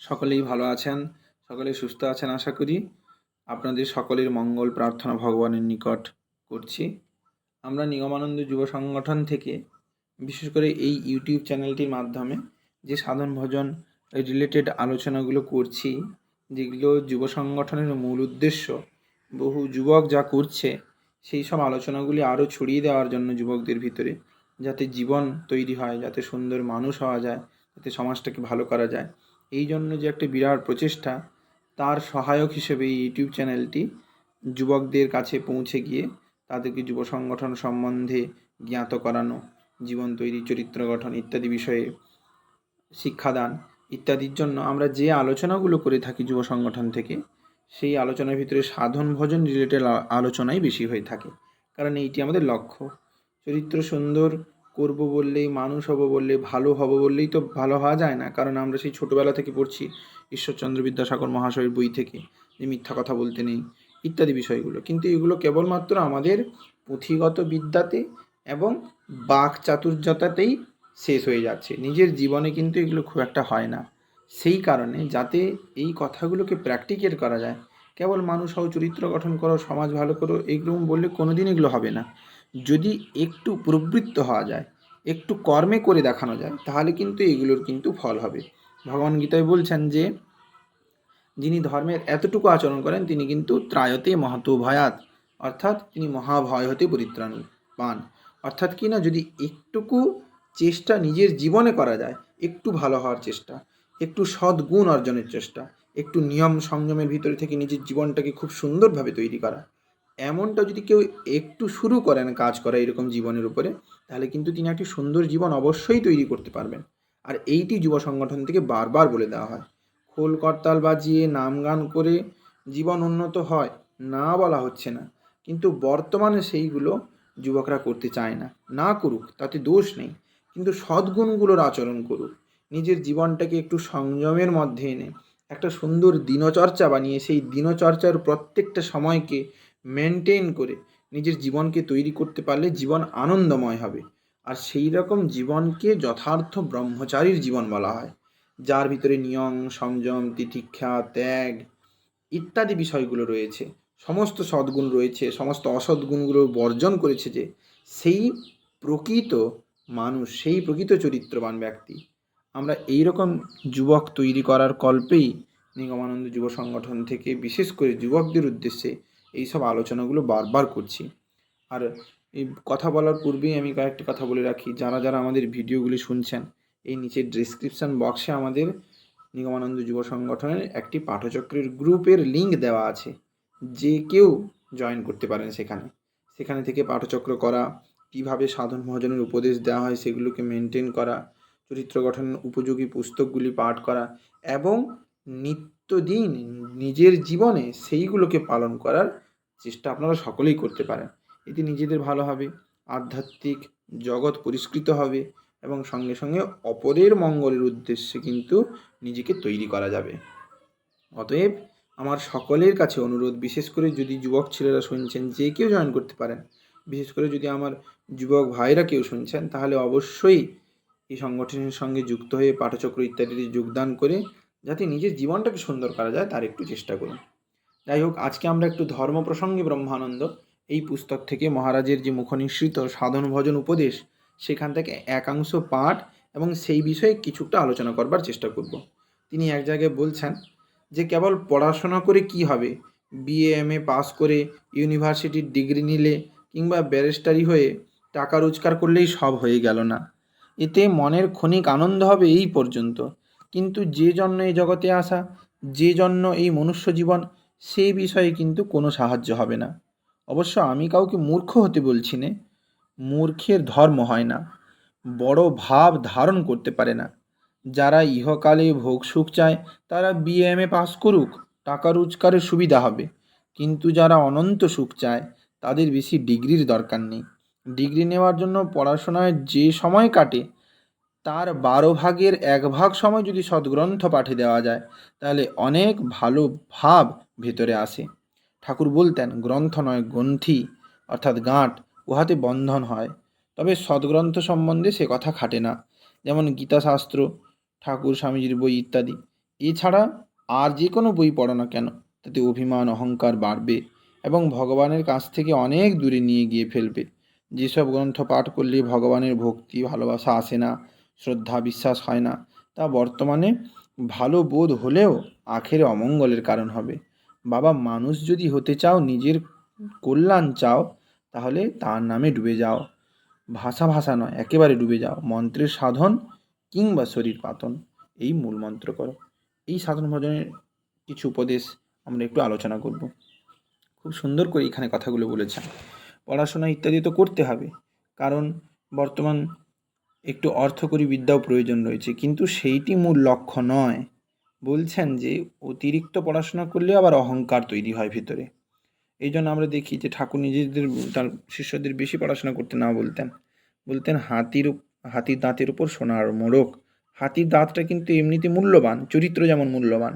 সকলেই ভালো আছেন, সকলেই সুস্থ আছেন আশা করি। আপনাদের সকলের মঙ্গল প্রার্থনা ভগবানের নিকট করছি। আমরা নিগমানন্দ যুব সংগঠন থেকে বিশেষ করে এই ইউটিউব চ্যানেলটির মাধ্যমে যে সাধন ভজন রিলেটেড আলোচনাগুলো করছি, যেগুলো যুব সংগঠনের মূল উদ্দেশ্য, বহু যুবক যা করছে সেই সব আলোচনাগুলি আরও ছড়িয়ে দেওয়ার জন্য যুবকদের ভিতরে, যাতে জীবন তৈরি হয়, যাতে সুন্দর মানুষ হওয়া যায়, যাতে সমাজটাকে ভালো করা যায়, এই জন্য যে একটা বিরাট প্রচেষ্টা, তার সহায়ক হিসেবে এই ইউটিউব চ্যানেলটি যুবকদের কাছে পৌঁছে গিয়ে তাদেরকে যুব সংগঠন সম্বন্ধে জ্ঞাত করানো, জীবন তৈরি, চরিত্র গঠন ইত্যাদি বিষয়ে শিক্ষাদান ইত্যাদির জন্য আমরা যে আলোচনাগুলো করে থাকি যুব সংগঠন থেকে, সেই আলোচনার ভিতরে সাধন ভজন রিলেটেড আলোচনাই বেশি হয়ে থাকে। কারণ এইটি আমাদের লক্ষ্য। চরিত্র সুন্দর করব বললেই, মানুষ হব বললে, ভালো হব বললেই তো ভালো হওয়া যায় না। কারণ আমরা সেই ছোটোবেলা থেকে পড়ছি ঈশ্বরচন্দ্র বিদ্যাসাগর মহাশয়ের বই থেকে যে মিথ্যা কথা বলতে নেই ইত্যাদি বিষয়গুলো। কিন্তু এগুলো কেবলমাত্র আমাদের পুঁথিগত বিদ্যাতে এবং বাক চাতুর্যতাতেই শেষ হয়ে যাচ্ছে। নিজের জীবনে কিন্তু এগুলো খুব একটা হয় না। সেই কারণে যাতে এই কথাগুলোকে প্র্যাকটিক্যাল করা যায়, কেবল মানুষ হও, চরিত্র গঠন করো, সমাজ ভালো করো, এগুলো বললে কোনো দিন এগুলো হবে না। যদি একটু প্রবৃত্ত হওয়া যায়, একটু কর্মে করে দেখানো যায়, তাহলে কিন্তু এগুলোর কিন্তু ফল হবে। ভগবান গীতায় বলছেন যে যিনি ধর্মের এতটুকু আচরণ করেন তিনি কিন্তু ত্রায়তে মহাতো ভয়াত, অর্থাৎ তিনি মহাভয় হতে পরিত্রাণ পান। অর্থাৎ কি না, যদি একটুকু চেষ্টা নিজের জীবনে করা যায়, একটু ভালো হওয়ার চেষ্টা, একটু সদ্গুণ অর্জনের চেষ্টা, একটু নিয়ম সংযমের ভিতরে থেকে নিজের জীবনটাকে খুব সুন্দরভাবে তৈরি করা, এমনটা যদি কেউ একটু শুরু করেন কাজ করা এরকম জীবনের উপরে, তাহলে কিন্তু তিনি একটি সুন্দর জীবন অবশ্যই তৈরি করতে পারবেন। আর এইটি যুব সংগঠন থেকে বারবার বলে দেওয়া হয়। খোল করতাল বাজিয়ে নাম গান করে জীবন উন্নত হয় না বলা হচ্ছে না, কিন্তু বর্তমানে সেইগুলো যুবকরা করতে চায় না। না করুক, তাতে দোষ নেই, কিন্তু সদ্গুণগুলোর আচরণ করুক। নিজের জীবনটাকে একটু সংযমের মধ্যে এনে একটা সুন্দর দিনচর্চা বানিয়ে সেই দিনচর্চার প্রত্যেকটা সময়কে মেনটেন করে নিজের জীবনকে তৈরি করতে পারলে জীবন আনন্দময় হবে। আর সেই রকম জীবনকে যথার্থ ব্রহ্মচারীর জীবন বলা হয়, যার ভিতরে নিয়ম সংযম তিতিক্ষা ত্যাগ ইত্যাদি বিষয়গুলো রয়েছে, সমস্ত সদ্গুণ রয়েছে, সমস্ত অসদ্গুণগুলো বর্জন করেছে, যে সেই প্রকৃত মানুষ, সেই প্রকৃত চরিত্রবান ব্যক্তি। আমরা এই রকম যুবক তৈরি করার কল্পেই নিগমানন্দ যুব সংগঠন থেকে বিশেষ করে যুবকদের উদ্দেশ্যে এইসব আলোচনাগুলো বারবার করছি। আর এই কথা বলার পূর্বেই আমি কয়েকটি কথা বলে রাখি, যারা যারা আমাদের ভিডিওগুলি শুনছেন, এই নিচের ডেসক্রিপশন বক্সে আমাদের নিগমানন্দ যুব সংগঠনের একটি পাঠচক্রের গ্রুপের লিঙ্ক দেওয়া আছে, যে কেউ জয়েন করতে পারেন সেখানে। সেখানে থেকে পাঠচক্র করা, কিভাবে সাধন ভজনের উপদেশ দেওয়া হয় সেগুলোকে মেনটেন করা, চরিত্র গঠনের উপযোগী পুস্তকগুলি পাঠ করা এবং নিত্যদিন নিজের জীবনে সেইগুলোকে পালন করার চেষ্টা আপনারা সকলেই করতে পারেন। এতে নিজেদের ভালো হবে, আধ্যাত্মিক জগৎ পরিষ্কৃত হবে এবং সঙ্গে সঙ্গে অপরের মঙ্গলের উদ্দেশ্যে কিন্তু নিজেকে তৈরি করা যাবে। অতএব আমার সকলের কাছে অনুরোধ, বিশেষ করে যদি যুবক ছেলেরা শুনছেন, যে কেউ জয়েন করতে পারেন। বিশেষ করে যদি আমার যুবক ভাইরা কেউ শুনছেন, তাহলে অবশ্যই এই সংগঠনের সঙ্গে যুক্ত হয়ে পাঠচক্র ইত্যাদিতে যোগদান করে যাতে নিজের জীবনটাকে সুন্দর করা যায় তার একটু চেষ্টা করুন। যাই হোক, আজকে আমরা একটু ধর্ম প্রসঙ্গে ব্রহ্মানন্দ এই পুস্তক থেকে মহারাজের যে মুখনিসৃত সাধন ভজন উপদেশ, সেখান থেকে একাংশ পাঠ এবং সেই বিষয়ে কিছুটা আলোচনা করবার চেষ্টা করব। তিনি এক জায়গায় বলছেন যে কেবল পড়াশোনা করে কি হবে, বিএ এমএ পাস করে ইউনিভার্সিটির ডিগ্রি নিলে কিংবা ব্যারিস্টারি হয়ে টাকা রোজগার করলেই সব হয়ে গেল না। এতে মনের ক্ষণিক আনন্দ হবে এই পর্যন্ত, কিন্তু যে জন্য এই জগতে আসা, যে জন্য এই মনুষ্য জীবন, সেই বিষয়ে কিন্তু কোনো সাহায্য হবে না। অবশ্য আমি কাউকে মূর্খ হতে বলছি না, মূর্খের ধর্ম হয় না, বড় ভাব ধারণ করতে পারে না। যারা ইহকালে ভোগ সুখ চায় তারা বিএমএ পাস করুক, টাকা রোজগারের সুবিধা হবে। কিন্তু যারা অনন্ত সুখ চায় তাদের বেশি ডিগ্রির দরকার নেই। ডিগ্রি নেওয়ার জন্য পড়াশোনায় যে সময় কাটে তার 1/12 সময় যদি সদ্গ্রন্থ পাঠে দেওয়া যায়, তাহলে অনেক ভালো ভাব ভেতরে আসে। ঠাকুর বলতেন, গ্রন্থ নয় গ্রন্থি, অর্থাৎ গাঁট, উহাতে বন্ধন হয়। তবে সদ্গ্রন্থ সম্বন্ধে সে কথা খাটে না। যেমন গীতাশাস্ত্র, ঠাকুর স্বামীজির বই ইত্যাদি, এছাড়া আর যে কোনো বই পড়ো না কেন, তাতে অভিমান অহংকার বাড়বে এবং ভগবানের কাছ থেকে অনেক দূরে নিয়ে গিয়ে ফেলবে। যেসব গ্রন্থ পাঠ করলে ভগবানের ভক্তি ভালোবাসা আসে না, শ্রদ্ধা বিশ্বাস হয় না, তা বর্তমানে ভালো বোধ হলেও আখেরে অমঙ্গলের কারণ হবে। বাবা, মানুষ যদি হতে চাও, নিজের কল্যাণ চাও, তাহলে তার নামে ডুবে যাও। ভাষা ভাষা নয়, একেবারে ডুবে যাও। মন্ত্রের সাধন কিংবা শরীর পাতন, এই মূল মন্ত্র করো। এই সাধন ভজনের কিছু উপদেশ আমরা একটু আলোচনা করব। খুব সুন্দর করে এখানে কথাগুলো বলেছেন। পড়াশোনা ইত্যাদি তো করতে হবে, কারণ বর্তমান একটু অর্থকরী বিদ্যাও প্রয়োজন রয়েছে, কিন্তু সেইটি মূল লক্ষ্য নয়। বলছেন যে অতিরিক্ত পড়াশোনা করলে আবার অহংকার তৈরি হয় ভিতরে। এই জন্য আমরা দেখি যে ঠাকুর নিজেদের তার শিষ্যদের বেশি পড়াশোনা করতে না বলতেন। বলতেন হাতির দাঁতের উপর সোনার মোড়ক। হাতির দাঁতটা কিন্তু এমনিতে মূল্যবান, চরিত্র যেমন মূল্যবান,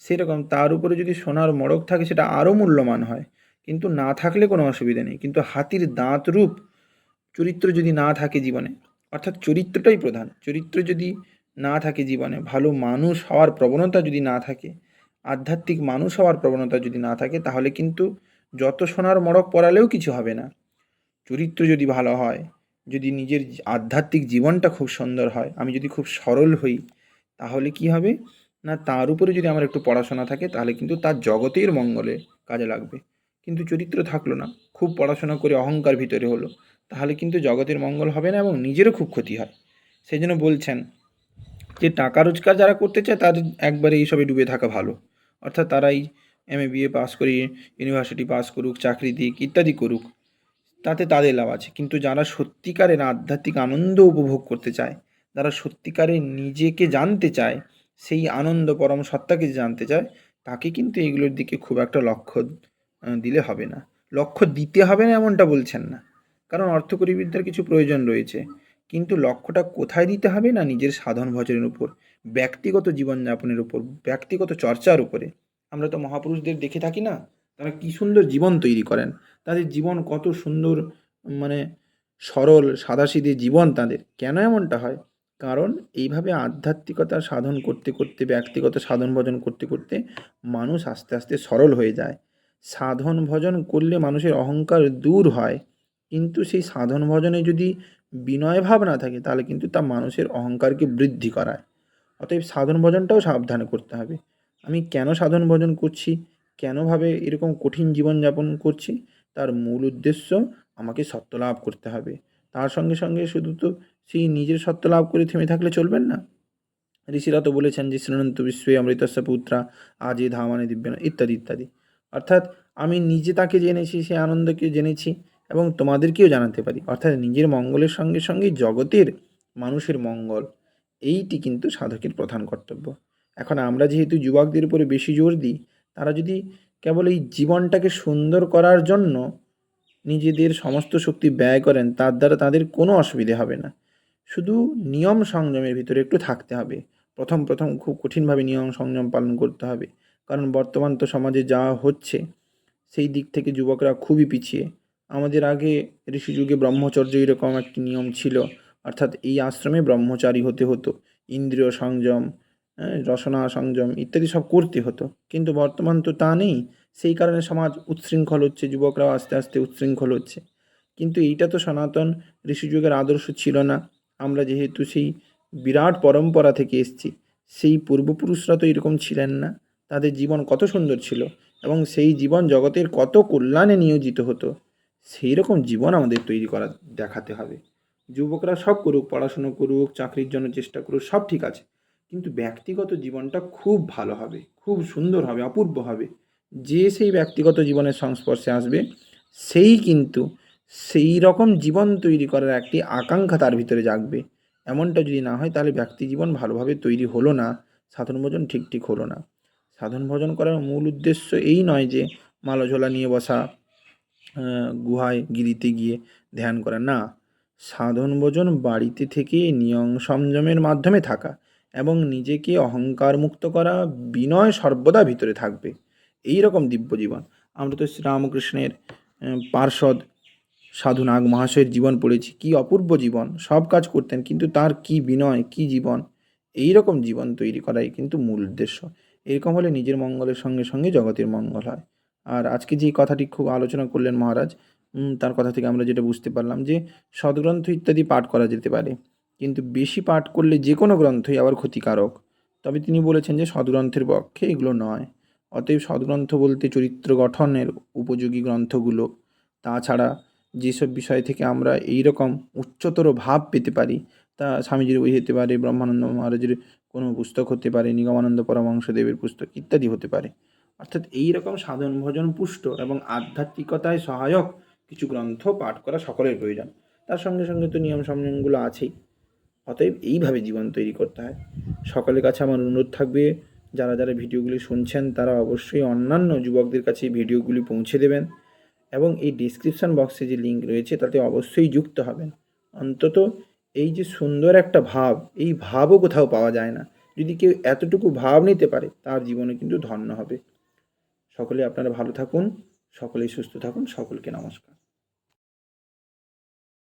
সেরকম তার উপরে যদি সোনার মোড়ক থাকে সেটা আরও মূল্যবান হয়। কিন্তু না থাকলে কোনো অসুবিধা নেই, কিন্তু হাতির দাঁত রূপ চরিত্র যদি না থাকে জীবনে, অর্থাৎ চরিত্রটাই প্রধান। চরিত্র যদি না থাকে জীবনে, ভালো মানুষ হওয়ার প্রবণতা যদি না থাকে, আধ্যাত্মিক মানুষ হওয়ার প্রবণতা যদি না থাকে, তাহলে কিন্তু যত সোনার মড়ক পরালেও কিছু হবে না। চরিত্র যদি ভালো হয়, যদি নিজের আধ্যাত্মিক জীবনটা খুব সুন্দর হয়, আমি যদি খুব সরল হই, তাহলে কি হবে না, তার উপরে যদি আমার একটু পড়াশোনা থাকে, তাহলে কিন্তু তার জগতের মঙ্গলে কাজে লাগবে। কিন্তু চরিত্র থাকলো না, খুব পড়াশোনা করে অহংকার ভিতরে হলো, তাহলে কিন্তু জগতের মঙ্গল হবে না এবং নিজেরও খুব ক্ষতি হয়। সেই জন্য বলছেন যে টাকা রোজগার যারা করতে চায় তাদের একবারে এইসবে ডুবে থাকা ভালো। অর্থাৎ তারাই এমএ বিএ পাস করি, ইউনিভার্সিটি পাস করুক, চাকরি দিক ইত্যাদি করুক, তাতে তাদের লাভ আছে। কিন্তু যারা সত্যিকারের আধ্যাত্মিক আনন্দ উপভোগ করতে চায়, যারা সত্যিকারের নিজেকে জানতে চায়, সেই আনন্দ পরম সত্তাকে জানতে চায়, তাকে কিন্তু এগুলোর দিকে খুব একটা লক্ষ্য দিলে হবে না। লক্ষ্য দিতে হবে না এমনটা বলছেন না, কারণ অর্থকরী বিদ্যার কিছু প্রয়োজন রয়েছে, কিন্তু লক্ষ্যটা কোথায় দিতে হবে না, নিজের সাধন ভজনের উপর, ব্যক্তিগত জীবনযাপনের উপর, ব্যক্তিগত চর্চার উপরে। আমরা তো মহাপুরুষদের দেখে থাকি না, তারা কি সুন্দর জীবন তৈরি করেন, তাদের জীবন কত সুন্দর, মানে সরল সাদাসিধে জীবন তাদের। কেন এমনটা হয়? কারণ এইভাবে আধ্যাত্মিকতা সাধন করতে করতে, ব্যক্তিগত সাধন ভজন করতে করতে মানুষ আস্তে আস্তে সরল হয়ে যায়। সাধন ভজন করলে মানুষের অহংকার দূর হয়, কিন্তু সেই সাধন ভজনে যদি বিনয় ভাব না থাকে, তাহলে কিন্তু তা মানুষের অহংকারকে বৃদ্ধি করায়। অতএব সাধন ভজনটাও সাবধানে করতে হবে। আমি কেন সাধন ভজন করছি, কেনভাবে এরকম কঠিন জীবনযাপন করছি, তার মূল উদ্দেশ্য আমাকে সত্য লাভ করতে হবে। তার সঙ্গে সঙ্গে শুধু তো সেই নিজের সত্য লাভ করে থেমে থাকলে চলবেন না। ঋষিরা তো বলেছেন যে শৃণন্ত বিশ্বে অমৃতস্য পুত্রা আজে ধামানে দিব্যান ইত্যাদি ইত্যাদি। অর্থাৎ আমি নিজে তাকে জেনেছি, সেই আনন্দকে জেনেছি এবং তোমাদেরকেও জানাতে পারি। অর্থাৎ নিজের মঙ্গলের সঙ্গে সঙ্গে জগতের মানুষের মঙ্গল, এইটি কিন্তু সাধকের প্রধান কর্তব্য। এখন আমরা যেহেতু যুবকদের উপরে বেশি জোর দিই, তারা যদি কেবল এই জীবনটাকে সুন্দর করার জন্য নিজেদের সমস্ত শক্তি ব্যয় করেন, তার দ্বারা তাদের কোনো অসুবিধে হবে না। শুধু নিয়ম সংযমের ভিতরে একটু থাকতে হবে। প্রথম প্রথম খুব কঠিনভাবে নিয়ম সংযম পালন করতে হবে, কারণ বর্তমান তো সমাজে যা হচ্ছে, সেই দিক থেকে যুবকরা খুবই পিছিয়ে। আমাদের আগে ঋষি যুগে ব্রহ্মচর্য এরকম একটি নিয়ম ছিল, অর্থাৎ এই আশ্রমে ব্রহ্মচারী হতে হতো, ইন্দ্রিয় সংযম, রসনা সংযম ইত্যাদি সব করতে হতো। কিন্তু বর্তমান তো তা নেই, সেই কারণে সমাজ উচ্ছৃঙ্খল হচ্ছে, যুবকরাও আস্তে আস্তে উচ্ছৃঙ্খল হচ্ছে। কিন্তু এইটা তো সনাতন ঋষিযুগের আদর্শ ছিল না। আমরা যেহেতু সেই বিরাট পরম্পরা থেকে এসেছি, সেই পূর্বপুরুষরা তো এরকম ছিলেন না। তাদের জীবন কত সুন্দর ছিল এবং সেই জীবন জগতের কত কল্যাণে নিয়োজিত হতো। সেই রকম জীবন আমাদের তৈরি করা দেখাতে হবে। যুবকরা সব করুক, পড়াশুনো করুক, চাকরির জন্য চেষ্টা করুক, সব ঠিক আছে, কিন্তু ব্যক্তিগত জীবনটা খুব ভালো হবে, খুব সুন্দর হবে, অপূর্ব হবে। যে সেই ব্যক্তিগত জীবনের সংস্পর্শে আসবে, সেই কিন্তু সেই রকম জীবন তৈরি করার একটি আকাঙ্ক্ষা তার ভিতরে জাগবে। এমনটা যদি না হয়, তাহলে ব্যক্তি জীবন ভালোভাবে তৈরি হলো না, সাধন ভজন ঠিক ঠিক হলো না। সাধন ভজন করার মূল উদ্দেশ্য এই নয় যে মালাঝোলা নিয়ে বসা, গুহায় গিরিতে গিয়ে ধ্যান করা, না। সাধন ভজন বাড়িতে থেকে নিয়ম সংযমের মাধ্যমে থাকা এবং নিজেকে অহংকার মুক্ত করা, বিনয় সর্বদা ভিতরে থাকবে, এই রকম দিব্য জীবন। আমরা তো শ্রীরামকৃষ্ণের পার্ষদ সাধু নাগ মহাশয়ের জীবন পড়েছি, কি অপূর্ব জীবন, সব কাজ করতেন, কিন্তু তার কি বিনয়, কি জীবন। এই রকম জীবন তৈরি করাই কিন্তু মূল উদ্দেশ্য। এরকম হলে নিজের মঙ্গলের সঙ্গে সঙ্গে জগতের মঙ্গল হয়। আর আজকে যে কথাটি খুব আলোচনা করলেন মহারাজ, তার কথা থেকে আমরা যেটা বুঝতে পারলাম যে সদ্গ্রন্থ ইত্যাদি পাঠ করা যেতে পারে, কিন্তু বেশি পাঠ করলে যে কোনো গ্রন্থই আবার ক্ষতিকারক। তবে তিনি বলেছেন যে সদ্গ্রন্থের পক্ষে এগুলো নয়। অতএব সদ্গ্রন্থ বলতে চরিত্র গঠনের উপযোগী গ্রন্থগুলো। তাছাড়া যেসব বিষয় থেকে আমরা এই রকম উচ্চতর ভাব পেতে পারি, তা স্বামীজির বই হতে পারে, ব্রহ্মানন্দ মহারাজের কোনো পুস্তক হতে পারে, নিগমানন্দ পরমহংসদেবের পুস্তক ইত্যাদি হতে পারে। অর্থাৎ এই রকম সাধন ভজন পুষ্ট এবং আধ্যাত্মিকতায় সহায়ক কিছু গ্রন্থ পাঠ করা সকলের প্রয়োজন। তার সঙ্গে সঙ্গে তো নিয়ম সংযমগুলো আছেই। অতএব এইভাবে জীবন তৈরি করতে হয়। সকলের কাছে আমার অনুরোধ থাকবে, যারা যারা ভিডিওগুলি শুনছেন তারা অবশ্যই অন্যান্য যুবকদের কাছে এই ভিডিওগুলি পৌঁছে দেবেন এবং এই ডিসক্রিপশান বক্সে যে লিঙ্ক রয়েছে তাতে অবশ্যই যুক্ত হবেন। অন্তত এই যে সুন্দর একটা ভাব, এই ভাবও কোথাও পাওয়া যায় না। যদি কেউ এতটুকু ভাব নিতে পারে তার জীবনে কিন্তু ধন্য হবে। সকলে আপনারা ভালো থাকুন, সকলেই সুস্থ থাকুন, সকলকে নমস্কার।